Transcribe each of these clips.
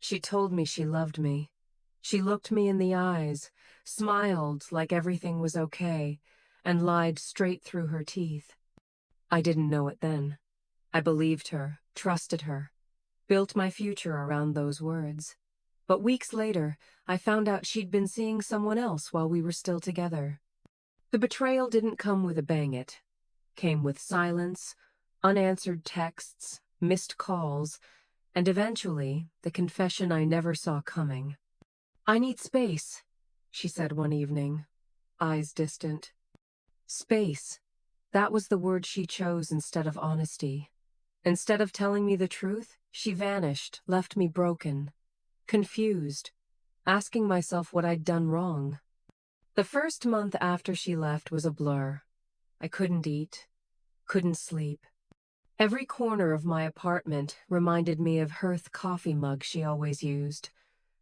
She told me she loved me. She looked me in the eyes, smiled like everything was okay, and lied straight through her teeth. I didn't know it then. I believed her, trusted her, built my future around those words. But weeks later, I found out she'd been seeing someone else while we were still together. The betrayal didn't come with a bang it. Came with silence, unanswered texts, missed calls, and eventually, the confession I never saw coming. "I need space," she said one evening, eyes distant. Space. That was the word she chose instead of honesty. Instead of telling me the truth, she vanished, left me broken, confused, asking myself what I'd done wrong. The first month after she left was a blur. I couldn't eat, couldn't sleep. Every corner of my apartment reminded me of her coffee mug she always used,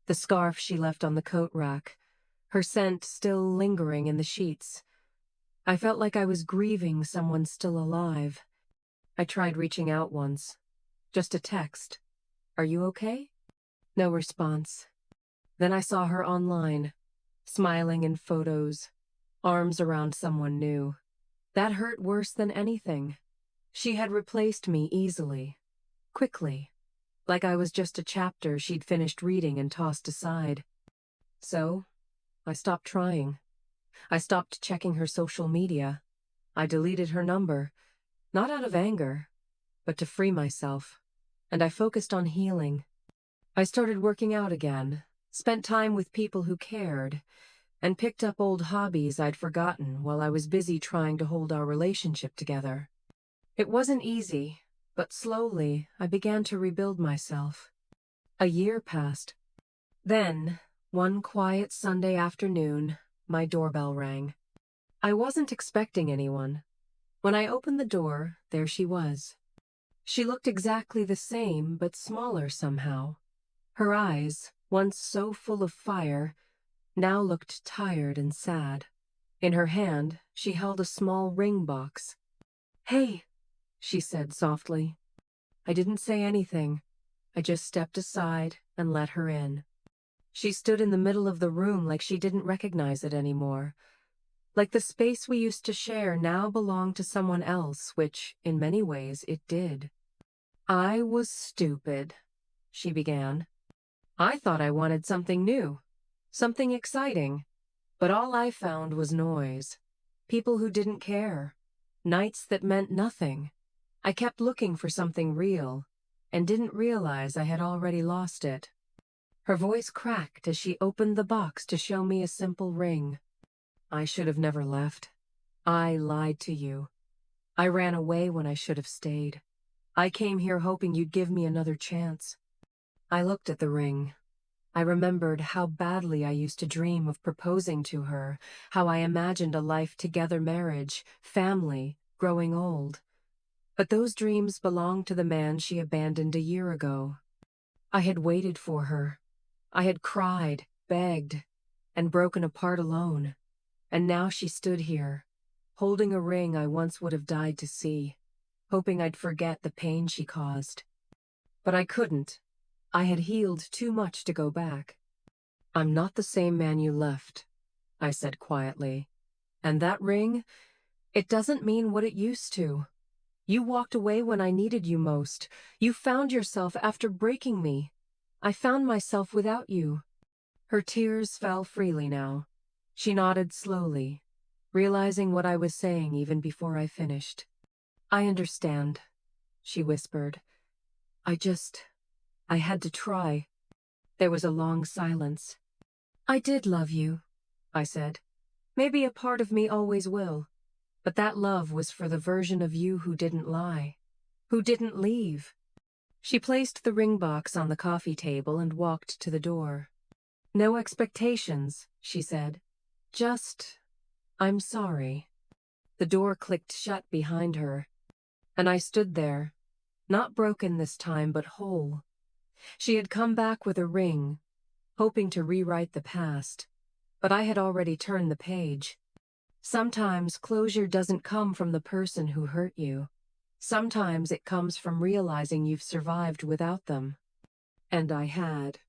the scarf she left on the coat rack, her scent still lingering in the sheets. I felt like I was grieving someone still alive. I tried reaching out once. Just a text. "Are you okay?" No response. Then I saw her online, smiling in photos, arms around someone new. That hurt worse than anything. She had replaced me easily, quickly, like I was just a chapter she'd finished reading and tossed aside. So, I stopped trying. I stopped checking her social media. I deleted her number, not out of anger, but to free myself. And I focused on healing. I started working out again, spent time with people who cared, and picked up old hobbies I'd forgotten while I was busy trying to hold our relationship together. It wasn't easy, but slowly I began to rebuild myself. A year passed. Then, one quiet Sunday afternoon, my doorbell rang. I wasn't expecting anyone. When I opened the door, there she was. She looked exactly the same, but smaller somehow. Her eyes, once so full of fire, now looked tired and sad. In her hand, she held a small ring box. "Hey," she said softly. I didn't say anything. I just stepped aside and let her in. She stood in the middle of the room like she didn't recognize it anymore. Like the space we used to share now belonged to someone else, which, in many ways, it did. "I was stupid," she began. "I thought I wanted something new, something exciting. But all I found was noise. People who didn't care. Nights that meant nothing. I kept looking for something real, and didn't realize I had already lost it." Her voice cracked as she opened the box to show me a simple ring. "I should have never left. I lied to you. I ran away when I should have stayed. I came here hoping you'd give me another chance." I looked at the ring. I remembered how badly I used to dream of proposing to her, how I imagined a life together, marriage, family, growing old. But those dreams belonged to the man she abandoned a year ago. I had waited for her. I had cried, begged, and broken apart alone. And now she stood here, holding a ring I once would have died to see, hoping I'd forget the pain she caused. But I couldn't. I had healed too much to go back. "I'm not the same man you left," I said quietly. "And that ring, it doesn't mean what it used to. You walked away when I needed you most. You found yourself after breaking me. I found myself without you." Her tears fell freely now. She nodded slowly, realizing what I was saying even before I finished. "I understand," she whispered. I had to try." There was a long silence. "I did love you," I said. "Maybe a part of me always will. But that love was for the version of you who didn't lie, who didn't leave." She placed the ring box on the coffee table and walked to the door. "No expectations," she said. "Just, I'm sorry." The door clicked shut behind her, and I stood there, not broken this time, but whole. She had come back with a ring, hoping to rewrite the past, but I had already turned the page. Sometimes closure doesn't come from the person who hurt you. Sometimes it comes from realizing you've survived without them. And I had.